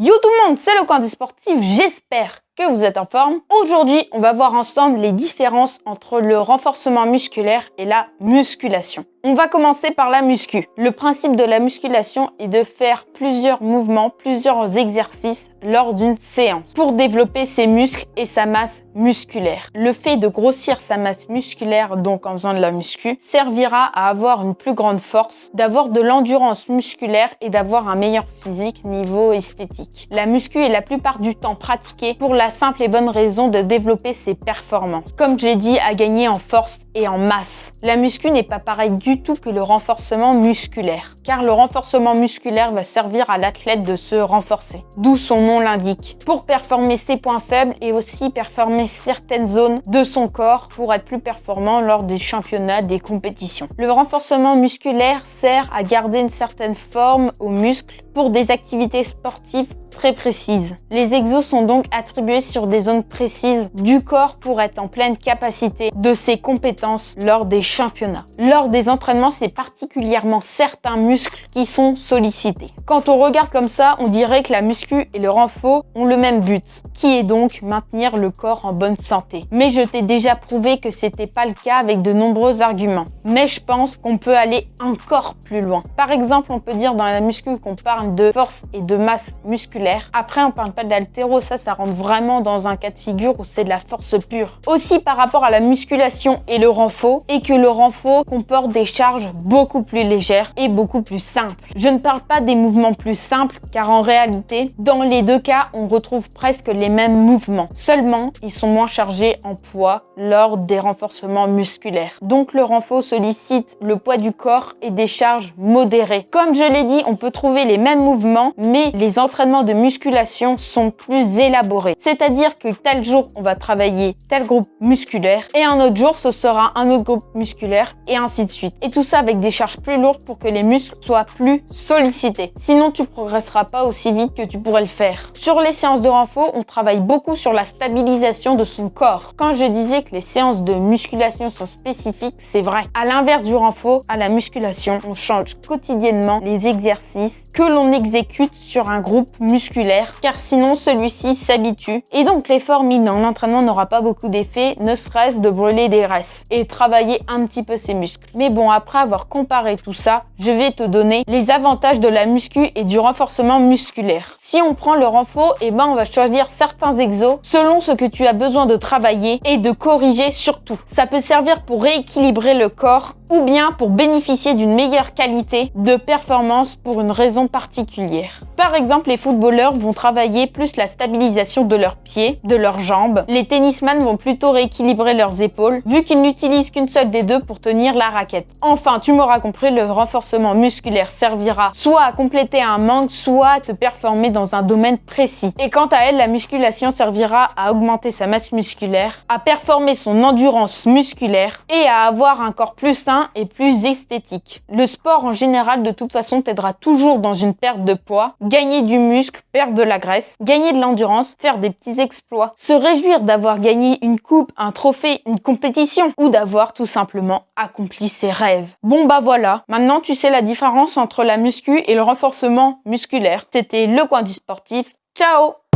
Yo tout le monde, c'est le coin des sportifs, j'espère que vous êtes en forme. Aujourd'hui, on va voir ensemble les différences entre le renforcement musculaire et la musculation. On va commencer par la muscu. Le principe de la musculation est de faire plusieurs mouvements, plusieurs exercices lors d'une séance pour développer ses muscles et sa masse musculaire. Le fait de grossir sa masse musculaire, donc en faisant de la muscu, servira à avoir une plus grande force, d'avoir de l'endurance musculaire et d'avoir un meilleur physique niveau esthétique. La muscu est la plupart du temps pratiquée pour la simple et bonne raison de développer ses performances. Comme j'ai dit, à gagner en force et en masse. La muscu n'est pas pareil du tout que le renforcement musculaire, car le renforcement musculaire va servir à l'athlète de se renforcer, d'où son nom l'indique, pour performer ses points faibles et aussi performer certaines zones de son corps pour être plus performant lors des championnats, des compétitions. Le renforcement musculaire sert à garder une certaine forme aux muscles pour des activités sportives très précises. Les exos sont donc attribués sur des zones précises du corps pour être en pleine capacité de ses compétences lors des championnats. Lors des entraînements, c'est particulièrement certains muscles qui sont sollicités. Quand on regarde comme ça, on dirait que la muscu et le renfo ont le même but, qui est donc maintenir le corps en bonne santé. Mais je t'ai déjà prouvé que c'était pas le cas avec de nombreux arguments. Mais je pense qu'on peut aller encore plus loin. Par exemple, on peut dire dans la muscu qu'on parle de force et de masse musculaire. Après, on parle pas d'haltéro, ça rentre vraiment dans un cas de figure où c'est de la force pure. Aussi par rapport à la musculation et le renfo, et que le renfo comporte des charges beaucoup plus légères et beaucoup plus simples. Je ne parle pas des mouvements plus simples, car en réalité, dans les deux cas, on retrouve presque les mêmes mouvements. Seulement, ils sont moins chargés en poids lors des renforcements musculaires. Donc le renfo sollicite le poids du corps et des charges modérées. Comme je l'ai dit, on peut trouver les mêmes mouvements, mais les entraînements de musculation sont plus élaborés. C'est-à-dire que tel jour, on va travailler tel groupe musculaire et un autre jour, ce sera un autre groupe musculaire et ainsi de suite. Et tout ça avec des charges plus lourdes pour que les muscles soient plus sollicités. Sinon, tu progresseras pas aussi vite que tu pourrais le faire. Sur les séances de renfo, on travaille beaucoup sur la stabilisation de son corps. Quand je disais que les séances de musculation sont spécifiques, c'est vrai. À l'inverse du renfo, à la musculation, on change quotidiennement les exercices que l'on exécute sur un groupe musculaire, car sinon celui-ci s'habitue et donc l'effort mis dans l'entraînement n'aura pas beaucoup d'effet, ne serait-ce de brûler des graisses et travailler un petit peu ses muscles. Mais bon, après avoir comparé tout ça, je vais te donner les avantages de la muscu et du renforcement musculaire. Si on prend le renfo, on va choisir certains exos selon ce que tu as besoin de travailler et de corriger surtout. Ça peut servir pour rééquilibrer le corps ou bien pour bénéficier d'une meilleure qualité de performance pour une raison particulière. Par exemple, les footballeurs vont travailler plus la stabilisation de leurs pieds, de leurs jambes. Les tennisman vont plutôt rééquilibrer leurs épaules, vu qu'ils n'utilisent qu'une seule des deux pour tenir la raquette. Enfin, tu m'auras compris, le renforcement musculaire servira soit à compléter un manque, soit à te performer dans un domaine précis. Et quant à elle, la musculation servira à augmenter sa masse musculaire, à performer son endurance musculaire et à avoir un corps plus sain et plus esthétique. Le sport en général, de toute façon, t'aidera toujours dans une perte de poids, gagner du muscle, perdre de la graisse, gagner de l'endurance, faire des petits exploits, se réjouir d'avoir gagné une coupe, un trophée, une compétition ou d'avoir tout simplement accompli ses rêves. Bon bah voilà, maintenant tu sais la différence entre la muscu et le renforcement musculaire. C'était le coin du sportif. Ciao!